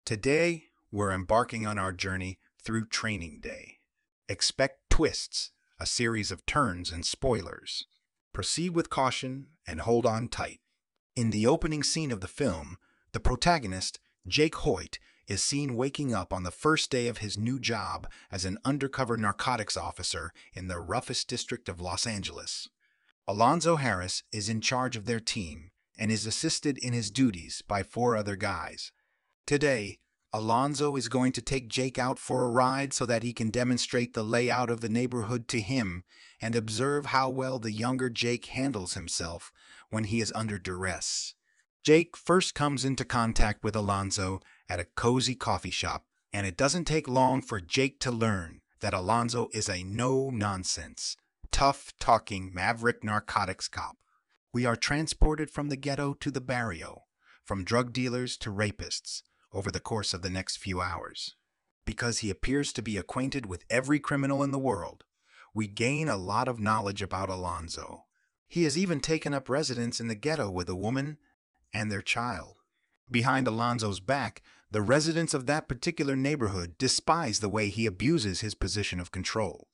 Today, we're embarking on our journey through Training Day. Expect twists, a series of turns and spoilers. Proceed with caution and hold on tight. In the opening scene of the film, the protagonist, Jake Hoyt, is seen waking up on the first day of his new job as an undercover narcotics officer in the roughest district of Los Angeles. Alonzo Harris is in charge of their team and is assisted in his duties by four other guys. Today, Alonzo is going to take Jake out for a ride so that he can demonstrate the layout of the neighborhood to him and observe how well the younger Jake handles himself when he is under duress. Jake first comes into contact with Alonzo at a cozy coffee shop, and it doesn't take long for Jake to learn that Alonzo is a no-nonsense, tough-talking maverick narcotics cop. We are transported from the ghetto to the barrio, from drug dealers to rapists, over the course of the next few hours. Because he appears to be acquainted with every criminal in the world, we gain a lot of knowledge about Alonzo. He has even taken up residence in the ghetto with a woman and their child. Behind Alonzo's back, the residents of that particular neighborhood despise the way he abuses his position of control.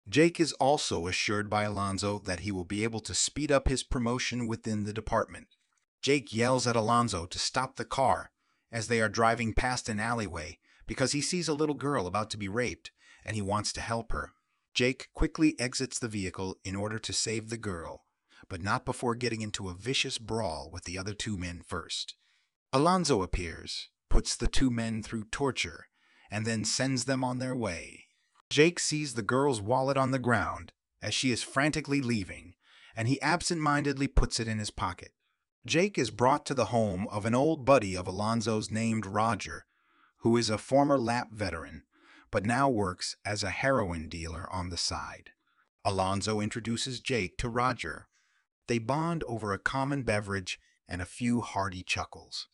Jake is also assured by Alonzo that he will be able to speed up his promotion within the department. Jake yells at Alonzo to stop the car as they are driving past an alleyway because he sees a little girl about to be raped and he wants to help her. Jake quickly exits the vehicle in order to save the girl, but not before getting into a vicious brawl with the other two men first. Alonzo appears, puts the two men through torture, and then sends them on their way. Jake sees the girl's wallet on the ground as she is frantically leaving, and he absent-mindedly puts it in his pocket. Jake is brought to the home of an old buddy of Alonzo's named Roger, who is a former lap veteran, but now works as a heroin dealer on the side. Alonzo introduces Jake to Roger. They bond over a common beverage and a few hearty chuckles.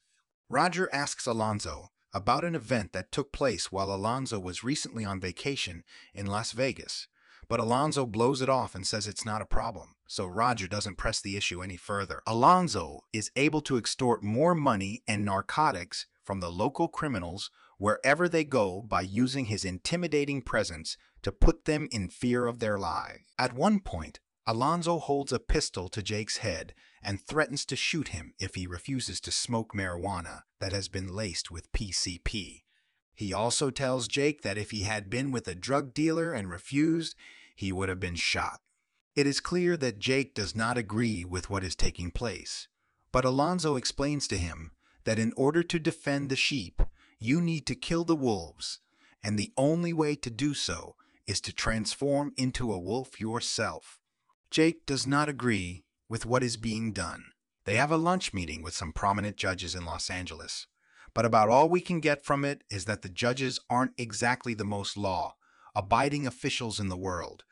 Roger asks Alonzo about an event that took place while Alonzo was recently on vacation in Las Vegas, but Alonzo blows it off and says it's not a problem, so Roger doesn't press the issue any further. Alonzo is able to extort more money and narcotics from the local criminals wherever they go by using his intimidating presence to put them in fear of their lives. At one point, Alonzo holds a pistol to Jake's head and threatens to shoot him if he refuses to smoke marijuana that has been laced with PCP. He also tells Jake that if he had been with a drug dealer and refused, he would have been shot. It is clear that Jake does not agree with what is taking place, but Alonzo explains to him that in order to defend the sheep, you need to kill the wolves, and the only way to do so is to transform into a wolf yourself. Jake does not agree with what is being done. They have a lunch meeting with some prominent judges in Los Angeles, but about all we can get from it is that the judges aren't exactly the most law-abiding officials in the world.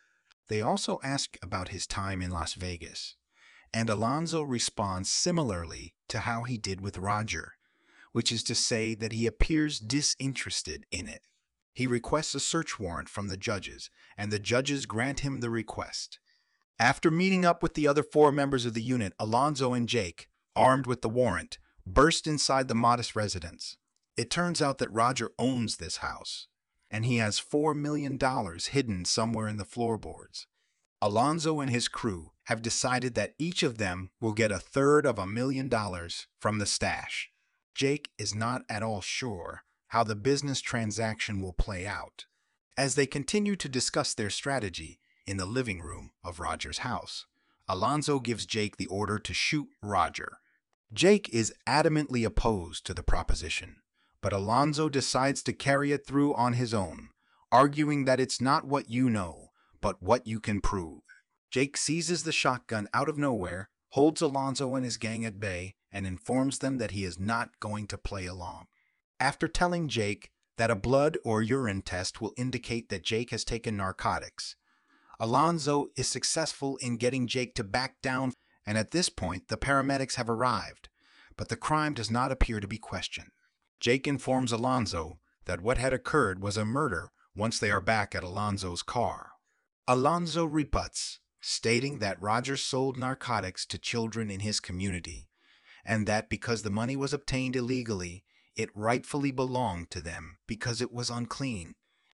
They also ask about his time in Las Vegas, and Alonzo responds similarly to how he did with Roger, which is to say that he appears disinterested in it. He requests a search warrant from the judges, and the judges grant him the request. After meeting up with the other four members of the unit, Alonzo and Jake, armed with the warrant, burst inside the modest residence. It turns out that Roger owns this house, and he has $4 million hidden somewhere in the floorboards. Alonzo and his crew have decided that each of them will get a third of $1 million from the stash. Jake is not at all sure how the business transaction will play out. As they continue to discuss their strategy in the living room of Roger's house, Alonzo gives Jake the order to shoot Roger. Jake is adamantly opposed to the proposition, but Alonzo decides to carry it through on his own, arguing that it's not what you know, but what you can prove. Jake seizes the shotgun out of nowhere, holds Alonzo and his gang at bay, and informs them that he is not going to play along. After telling Jake that a blood or urine test will indicate that Jake has taken narcotics, Alonzo is successful in getting Jake to back down, and at this point the paramedics have arrived, but the crime does not appear to be questioned. Jake informs Alonzo that what had occurred was a murder once they are back at Alonzo's car. Alonzo rebuts, stating that Roger sold narcotics to children in his community, and that because the money was obtained illegally, it rightfully belonged to them because it was unclean.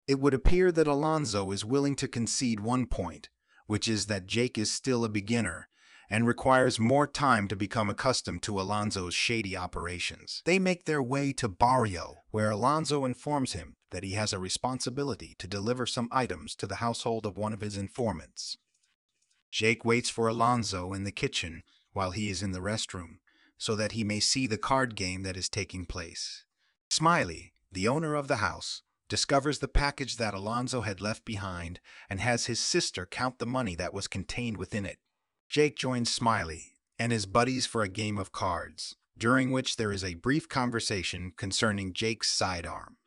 It would appear that Alonso is willing to concede one point, which is that Jake is still a beginner and requires more time to become accustomed to Alonso's shady operations. They make their way to Barrio, where Alonso informs him that he has a responsibility to deliver some items to the household of one of his informants. Jake waits for Alonso in the kitchen while he is in the restroom, so that he may see the card game that is taking place. Smiley, the owner of the house, discovers the package that Alonso had left behind and has his sister count the money that was contained within it. Jake joins Smiley and his buddies for a game of cards, during which there is a brief conversation concerning Jake's sidearm.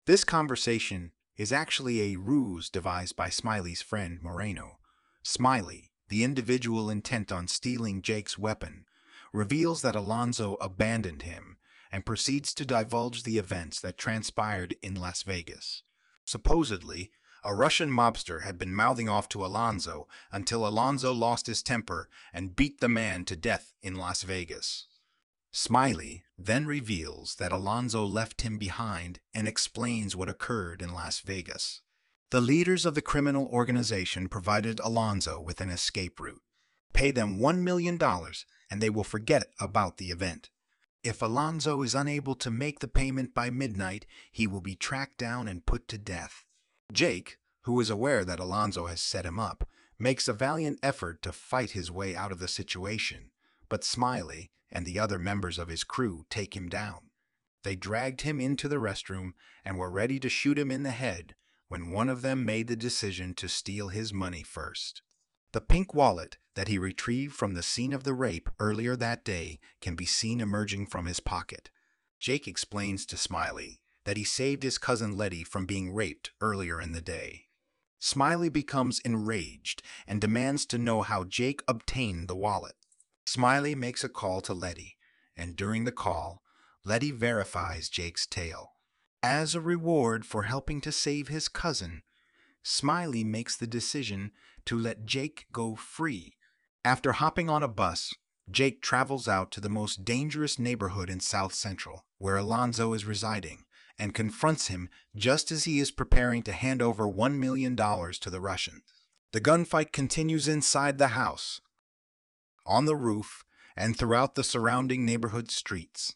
This conversation is actually a ruse devised by Smiley's friend Moreno. Smiley, the individual intent on stealing Jake's weapon, reveals that Alonso abandoned him and proceeds to divulge the events that transpired in Las Vegas. Supposedly, a Russian mobster had been mouthing off to Alonso until Alonso lost his temper and beat the man to death in Las Vegas. Smiley then reveals that Alonso left him behind and explains what occurred in Las Vegas. The leaders of the criminal organization provided Alonso with an escape route. Pay them $1 million and they will forget about the event. If Alonso is unable to make the payment by midnight, he will be tracked down and put to death. Jake, who is aware that Alonso has set him up, makes a valiant effort to fight his way out of the situation, but Smiley and the other members of his crew take him down. They dragged him into the restroom and were ready to shoot him in the head when one of them made the decision to steal his money first. The pink wallet that he retrieved from the scene of the rape earlier that day can be seen emerging from his pocket. Jake explains to Smiley that he saved his cousin Letty from being raped earlier in the day. Smiley becomes enraged and demands to know how Jake obtained the wallet. Smiley makes a call to Letty, and during the call, Letty verifies Jake's tale. As a reward for helping to save his cousin, Smiley makes the decision to let Jake go free. After hopping on a bus, Jake travels out to the most dangerous neighborhood in South Central, where Alonso is residing, and confronts him just as he is preparing to hand over $1 million to the Russian. The gunfight continues inside the house, on the roof, and throughout the surrounding neighborhood streets.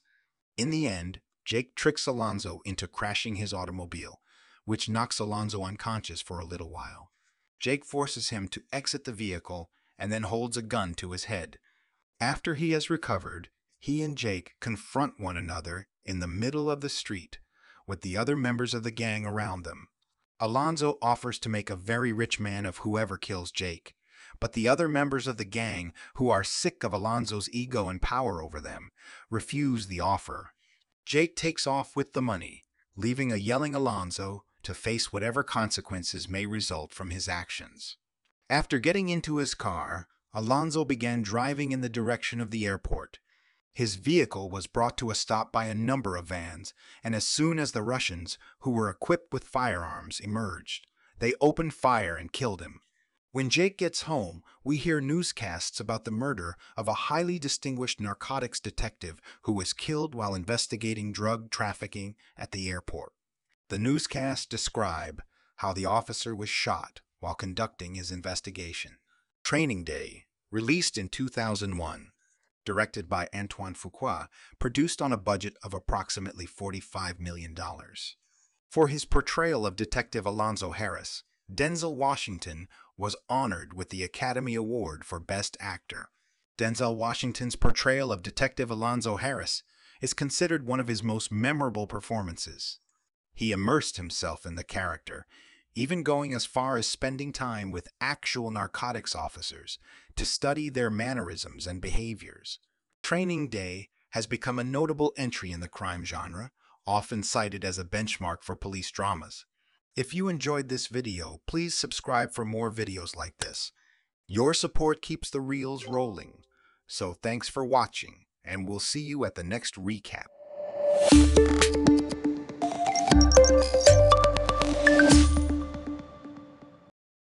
In the end, Jake tricks Alonso into crashing his automobile, which knocks Alonso unconscious for a little while. Jake forces him to exit the vehicle and then holds a gun to his head. After he has recovered, he and Jake confront one another in the middle of the street, with the other members of the gang around them. Alonso offers to make a very rich man of whoever kills Jake, but the other members of the gang, who are sick of Alonso's ego and power over them, refuse the offer. Jake takes off with the money, leaving a yelling Alonso to face whatever consequences may result from his actions. After getting into his car, Alonso began driving in the direction of the airport. His vehicle was brought to a stop by a number of vans, and as soon as the Russians, who were equipped with firearms, emerged, they opened fire and killed him. When Jake gets home, we hear newscasts about the murder of a highly distinguished narcotics detective who was killed while investigating drug trafficking at the airport. The newscasts describe how the officer was shot while conducting his investigation. Training Day, released in 2001, directed by Antoine Fuqua, produced on a budget of approximately $45 million. For his portrayal of Detective Alonso Harris, Denzel Washington was honored with the Academy Award for Best Actor. Denzel Washington's portrayal of Detective Alonso Harris is considered one of his most memorable performances. He immersed himself in the character, even going as far as spending time with actual narcotics officers to study their mannerisms and behaviors. Training Day has become a notable entry in the crime genre, often cited as a benchmark for police dramas. If you enjoyed this video, please subscribe for more videos like this. Your support keeps the reels rolling. So thanks for watching, and we'll see you at the next recap.